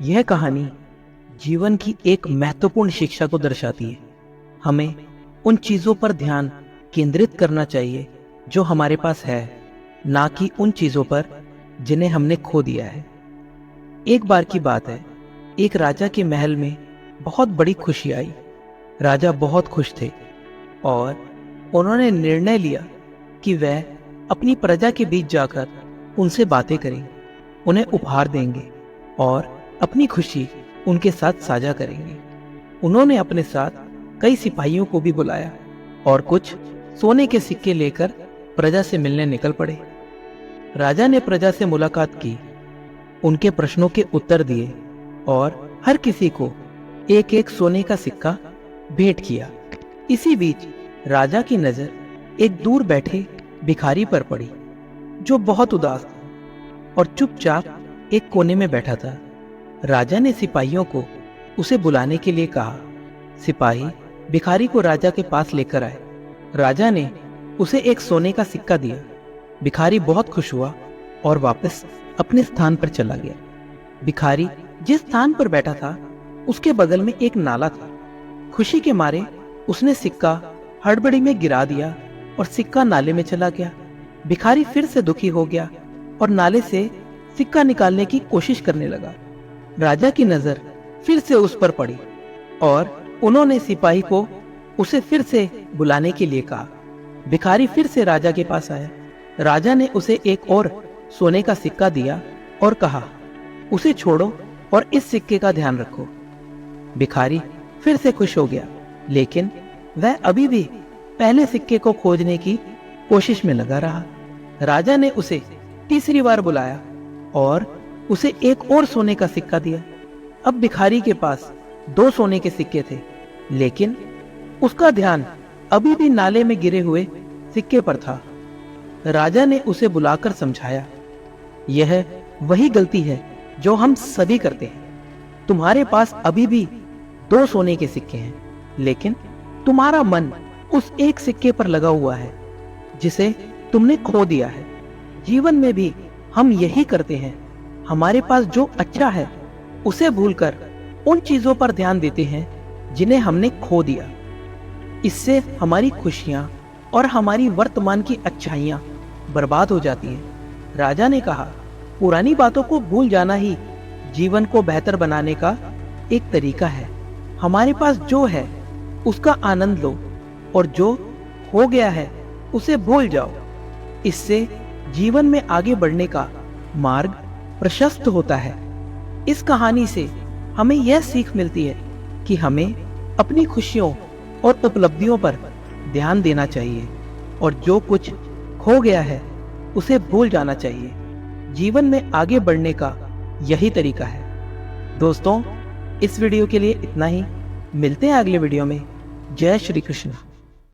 यह कहानी जीवन की एक महत्वपूर्ण शिक्षा को दर्शाती है। हमें उन चीज़ों पर ध्यान केंद्रित करना चाहिए जो हमारे पास है, ना कि उन चीज़ों पर जिन्हें हमने खो दिया है। एक बार की बात है, एक राजा के महल में बहुत बड़ी खुशी आई। राजा बहुत खुश थे और उन्होंने निर्णय लिया कि वह अपनी प्रजा के बीच जाकर उनसे बातें करेंगे, उन्हें उपहार देंगे और अपनी खुशी उनके साथ साझा करेंगे। उन्होंने अपने साथ कई सिपाहियों को भी बुलाया और कुछ सोने के सिक्के लेकर प्रजा से मिलने निकल पड़े। राजा ने प्रजा से मुलाकात की, उनके प्रश्नों के उत्तर दिए और हर किसी को एक एक सोने का सिक्का भेंट किया। इसी बीच राजा की नजर एक दूर बैठे भिखारी पर पड़ी, जो बहुत उदास था और चुपचाप एक कोने में बैठा था। राजा ने सिपाहियों को उसे बुलाने के लिए कहा। सिपाही भिखारी को राजा के पास लेकर आए। राजा ने उसे एक सोने का सिक्का दिया। भिखारी बहुत खुश हुआ और वापस अपने स्थान पर चला गया। भिखारी जिस स्थान पर बैठा था उसके बगल में एक नाला था। खुशी के मारे उसने सिक्का हड़बड़ी में गिरा दिया और सिक्का नाले में चला गया। भिखारी फिर से दुखी हो गया और नाले से सिक्का निकालने की कोशिश करने लगा। राजा की नजर फिर से उस पर पड़ी और उन्होंने सिपाही को उसे फिर से बुलाने के लिए कहा। भिखारी फिर से राजा के पास आया। राजा ने उसे एक और सोने का सिक्का दिया और कहा, उसे छोड़ो और इस सिक्के का ध्यान रखो। भिखारी फिर से खुश हो गया, लेकिन वह अभी भी पहले सिक्के को खोजने की कोशिश में लगा रहा। राजा ने उसे तीसरी बार बुलाया और उसे एक और सोने का सिक्का दिया। अब भिखारी के पास 2 सोने के सिक्के थे, लेकिन उसका ध्यान अभी भी नाले में गिरे हुए सिक्के पर था। राजा ने उसे बुलाकर समझाया, यह वही गलती है जो हम सभी करते हैं। तुम्हारे पास अभी भी 2 सोने के सिक्के हैं, लेकिन तुम्हारा मन उस एक सिक्के पर लगा हुआ है जिसे तुमने खो दिया है। जीवन में भी हम यही करते हैं। हमारे पास जो अच्छा है उसे भूलकर उन चीजों पर ध्यान देते हैं जिन्हें हमने खो दिया। इससे हमारी खुशियां और हमारी वर्तमान की अच्छाइयां बर्बाद हो जाती हैं। राजा ने कहा, पुरानी बातों को भूल जाना ही जीवन को बेहतर बनाने का एक तरीका है। हमारे पास जो है उसका आनंद लो और जो हो गया है उसे भूल जाओ। इससे जीवन में आगे बढ़ने का मार्ग प्रशस्त होता है। इस कहानी से हमें यह सीख मिलती है कि हमें अपनी खुशियों और उपलब्धियों पर ध्यान देना चाहिए और जो कुछ खो गया है उसे भूल जाना चाहिए। जीवन में आगे बढ़ने का यही तरीका है। दोस्तों, इस वीडियो के लिए इतना ही। मिलते हैं अगले वीडियो में। जय श्री कृष्ण।